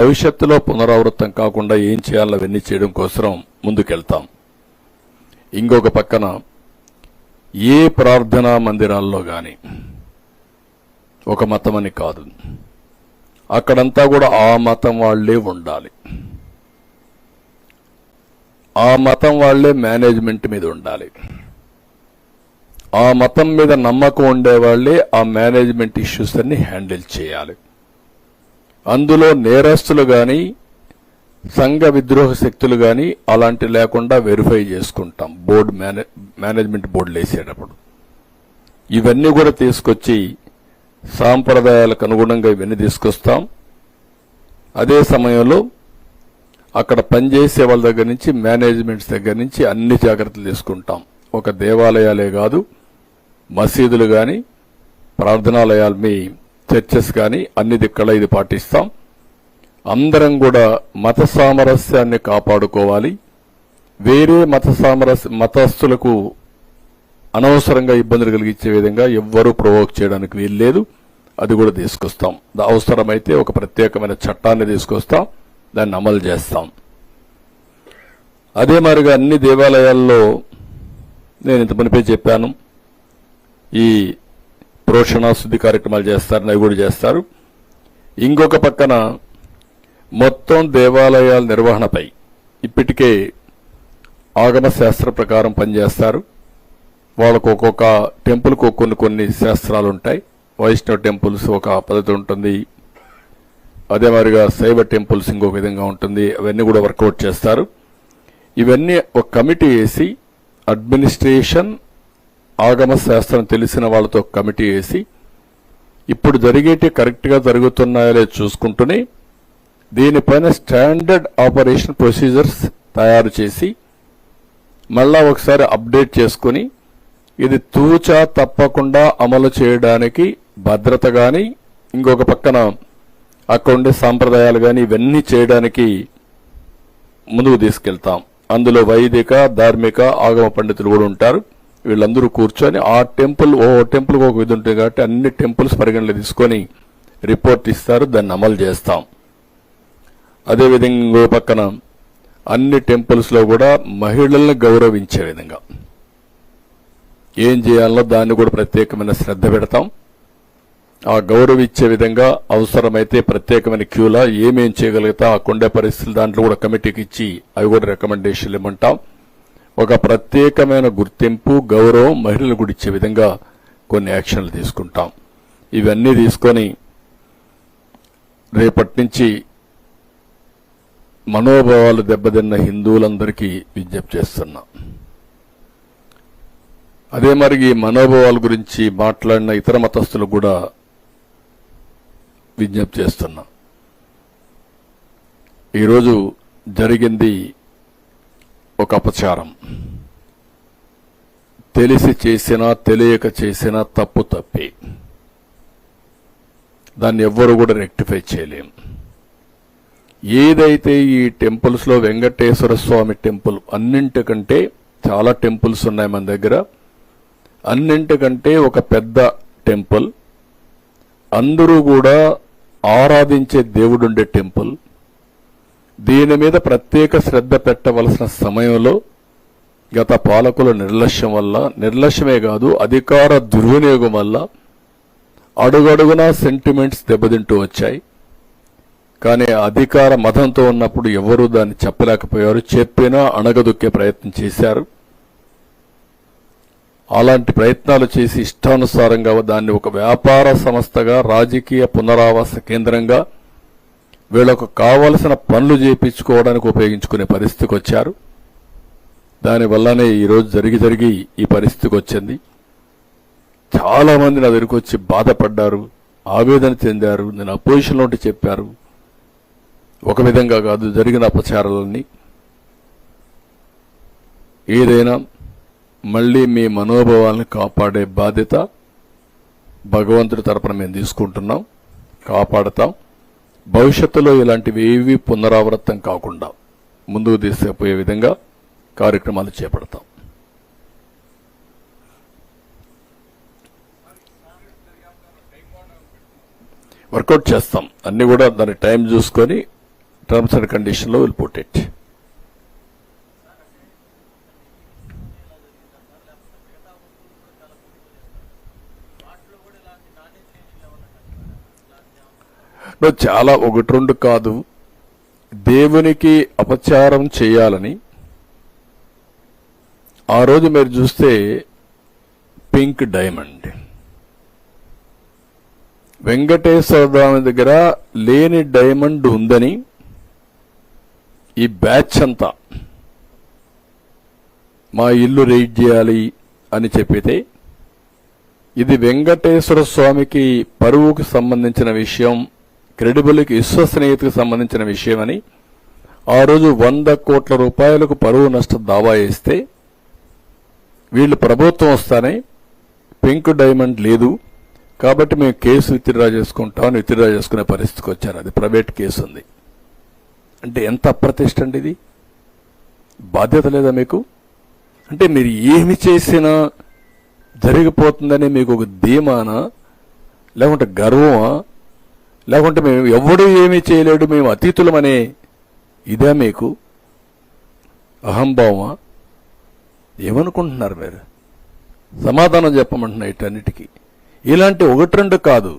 భవిష్యత్తులో పునరావృతం కాకుండా ఏం చేయాలో అవన్నీ చేయడం కోసం ముందుకెళ్తాం. ఇంకొక పక్కన ఏ ప్రార్థనా మందిరాల్లో గాని ఒక మతం అని కాదు, అక్కడంతా కూడా ఆ మతం వాళ్లే ఉండాలి, ఆ మతం వాళ్లే మేనేజ్మెంట్ మీద ఉండాలి, ఆ మతం మీద నమ్మకం ఉండేవాళ్లే ఆ మేనేజ్మెంట్ ఇష్యూస్ అన్ని హ్యాండిల్ చేయాలి. అందులో నేరస్తులు గాని సంఘ విద్రోహ శక్తులు గాని అలాంటి లేకుండా వెరిఫై చేసుకుంటాం బోర్డు మేనేజ్మెంట్ బోర్డులు వేసేటప్పుడు. ఇవన్నీ కూడా తీసుకొచ్చి సాంప్రదాయాలకు అనుగుణంగా ఇవన్నీ తీసుకొస్తాం. అదే సమయంలో అక్కడ పనిచేసే వాళ్ళ దగ్గర నుంచి మేనేజ్మెంట్స్ దగ్గర నుంచి అన్ని జాగ్రత్తలు తీసుకుంటాం. ఒక దేవాలయాలే కాదు, మసీదులు గాని ప్రార్థనాలయాలు మీ చర్చెస్ గాని అన్ని దిక్కల ఇది పాటిస్తాం. అందరం కూడా మత సామరస్యాన్ని కాపాడుకోవాలి. వేరే మతస్థులకు అనవసరంగా ఇబ్బందులు కలిగించే విధంగా ఎవ్వరూ ప్రొవోక్ చేయడానికి వీల్లేదు. అది కూడా తీసుకొస్తాం. అవసరమైతే ఒక ప్రత్యేకమైన చట్టాన్ని తీసుకొస్తాం, దాన్ని అమలు చేస్తాం. అదే మాదిరిగా అన్ని దేవాలయాల్లో నేను ఇంత మునిపే చెప్పాను, ఈ ప్రోషణ శుద్ధి కార్యక్రమాలు చేస్తారని అవి కూడా చేస్తారు. ఇంకొక పక్కన మొత్తం దేవాలయాల నిర్వహణపై ఇప్పటికే ఆగమ శాస్త్ర ప్రకారం పనిచేస్తారు. వాళ్ళకు ఒక్కొక్క టెంపుల్కు కొన్ని శాస్త్రాలు ఉంటాయి. వైష్ణవ టెంపుల్స్ ఒక పద్ధతి ఉంటుంది, అదే మాదిరిగా శైవ టెంపుల్స్ ఇంకొక విధంగా ఉంటుంది. అవన్నీ కూడా వర్కౌట్ చేస్తారు. ఇవన్నీ ఒక కమిటీ వేసి అడ్మినిస్ట్రేషన్ ఆగమ శాస్త్రం తెలిసిన వాళ్ళతో కమిటీ వేసి ఇప్పుడు జరిగేటి కరెక్ట్ గా జరుగుతున్నాయో లేదో చూసుకుంటూనే దీనిపైన స్టాండర్డ్ ఆపరేషన్ ప్రొసీజర్స్ తయారు చేసి మళ్ళా ఒకసారి అప్డేట్ చేసుకుని ఇది తూచా తప్పకుండా అమలు చేయడానికి భద్రత గాని ఇంకొక పక్కన అక్కడ ఉండే సాంప్రదాయాలు గాని ఇవన్నీ చేయడానికి ముందుకు తీసుకెళ్తాం. అందులో వైదిక ధార్మిక ఆగమ పండితులు కూడా ఉంటారు. వీళ్ళందరూ కూర్చొని ఆ టెంపుల్ టెంపుల్కి ఒక విధి ఉంటుంది కాబట్టి అన్ని టెంపుల్స్ పరిగణలో తీసుకొని రిపోర్ట్ ఇస్తారు, దాన్ని అమలు చేస్తాం. అదేవిధంగా ఇంకో పక్కన అన్ని టెంపుల్స్ లో కూడా మహిళల్ని గౌరవించే విధంగా ఏం చేయాలో దాన్ని కూడా ప్రత్యేకమైన శ్రద్ధ పెడతాం. ఆ గౌరవించే విధంగా అవసరమైతే ప్రత్యేకమైన క్యూలా ఏమేం చేయగలుగుతా ఆ కొండే పరిస్థితులు దాంట్లో కూడా కమిటీకి ఇచ్చి అవి కూడా రికమెండేషన్లు ఇవ్వమంటాం. ఒక ప్రత్యేకమైన గుర్తింపు గౌరవం మహిళలు కూడా ఇచ్చే విధంగా కొన్ని యాక్షన్లు తీసుకుంటాం. ఇవన్నీ తీసుకొని రేపటి నుంచి మనోభావాలు దెబ్బతిన్న హిందువులందరికీ విజ్ఞప్తి చేస్తున్నా. అదే మరి ఈ మనోభావాల గురించి మాట్లాడిన ఇతర మతస్థులకు కూడా విజ్ఞప్తి చేస్తున్నా. ఈరోజు జరిగింది ఒక అపచారం. తెలిసి చేసినా తెలియక చేసినా తప్పు తప్పే, దాన్ని ఎవ్వరూ కూడా రెక్టిఫై చేయలేం. ఏదైతే ఈ టెంపుల్స్ లో వెంకటేశ్వర స్వామి టెంపుల్ అన్నింటికంటే చాలా టెంపుల్స్ ఉన్నాయి మన దగ్గర, అన్నింటికంటే ఒక పెద్ద టెంపుల్, అందరూ కూడా ఆరాధించే దేవుడుండే టెంపుల్, దీని మీద ప్రత్యేక శ్రద్ధ పెట్టవలసిన సమయంలో గత పాలకుల నిర్లక్ష్యం వల్ల, నిర్లక్ష్యమే కాదు అధికార దుర్వినియోగం వల్ల అడుగడుగునా సెంటిమెంట్స్ దెబ్బతింటూ వచ్చాయి. కానీ అధికార మతంతో ఉన్నప్పుడు ఎవరూ దాన్ని చెప్పలేకపోయారు, చెప్పినా అణగదొక్కే ప్రయత్నం చేశారు. అలాంటి ప్రయత్నాలు చేసి ఇష్టానుసారంగా దాన్ని ఒక వ్యాపార సంస్థగా రాజకీయ పునరావాస కేంద్రంగా వీళ్లకు కావలసిన పనులు చేయించుకోవడానికి ఉపయోగించుకునే పరిస్థితికి వచ్చారు. దానివల్లనే ఈరోజు జరిగి ఈ పరిస్థితికి వచ్చింది. చాలా మంది నా దగ్గరికి వచ్చి బాధపడ్డారు, ఆవేదన చెందారు, నేను అపోజిషన్లో ఉంటే చెప్పారు. ఒక విధంగా కాదు జరిగిన అపచారాలన్నీ. ఏదైనా మళ్లీ మీ మనోభావాలను కాపాడే బాధ్యత భగవంతుడి తరపున మేము తీసుకుంటున్నాం, కాపాడతాం. భవిష్యత్తులో ఇలాంటివి ఏవి పునరావృతం కాకుండా ముందుకు తీసుకుపోయే విధంగా కార్యక్రమాలు చేపడతాం. వర్కౌట్ చేస్తాం. అన్ని కూడా దాని టైం చూసుకొని terms and conditions లో will put it. చాలా ఒకటి రెండు కాదు, దేవునికి అపచారం చేయాలని ఆ రోజు మీరు చూస్తే పింక్ డైమండ్ వెంకటేశ్వర స్వామి దగ్గర లేని డైమండ్ ఉందని ఈ బ్యాచ్ అంతా మా ఇల్లు రైడ్ చేయాలి అని చెప్పితే ఇది వెంకటేశ్వర స్వామికి పరువుకు సంబంధించిన విషయం, క్రెడిబుల్కి విశ్వసనీయతకు సంబంధించిన విషయమని ఆ రోజు 100 కోట్ల రూపాయలకు పరువు నష్ట దావా వేస్తే వీళ్ళు ప్రభుత్వం వస్తానే పింక్ డైమండ్ లేదు కాబట్టి మేము కేసు విత్డ్రా చేసుకుంటామని విత్డ్రా చేసుకునే పరిస్థితికి వచ్చారు. అది ప్రైవేట్ కేసు ఉంది అంటే ఎంత అప్రతిష్ట అండి ఇది. బాధ్యత లేదా మీకు? అంటే మీరు ఏమి చేసినా జరిగిపోతుందని మీకు ఒక ధీమానా, లేకుంటే గర్వమా, లేకుంటే మేము ఎవడూ ఏమీ చేయలేడు మేము అతీతులమనే ఇదే మీకు అహంభావమా? ఏమనుకుంటున్నారు మీరు? సమాధానం చెప్పమంటున్నా వీటన్నిటికీ. ఇలాంటి ఒకటి రెండు కాదు,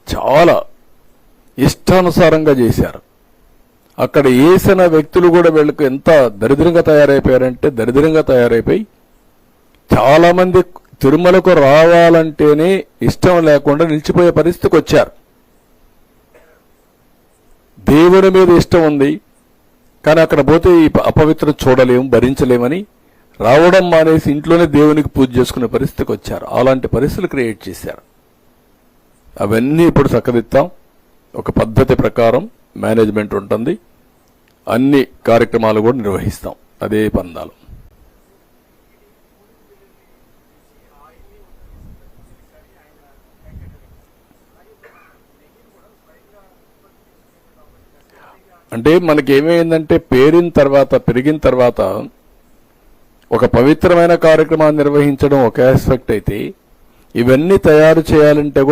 చాలా ఇష్టానుసారంగా చేశారు. అక్కడ వేసిన వ్యక్తులు కూడా వీళ్ళకు ఎంత దరిద్రంగా తయారైపోయారంటే దరిద్రంగా తయారైపోయి చాలా మంది తిరుమలకు రావాలంటేనే ఇష్టం లేకుండా నిలిచిపోయే పరిస్థితికి వచ్చారు. దేవుడి మీద ఇష్టం ఉంది కానీ అక్కడ పోతే ఈ అపవిత్రత చూడలేము, భరించలేమని రావడం మానేసి ఇంట్లోనే దేవునికి పూజ చేసుకునే పరిస్థితికి వచ్చారు. అలాంటి పరిస్థితులు క్రియేట్ చేశారు. అవన్నీ ఇప్పుడు చక్కదిద్దాం. ఒక పద్ధతి ప్రకారం మేనేజ్మెంట్ ఉంటుంది, అన్ని కార్యక్రమాలు కూడా నిర్వహిస్తాం అదే పందాలు. అంటే మనకేమైందంటే పెరిగిన తర్వాత ఒక పవిత్రమైన కార్యక్రమాన్ని నిర్వహించడం ఒక ఆస్పెక్ట్ అయితే ఇవన్నీ తయారు చేయాలంటే కూడా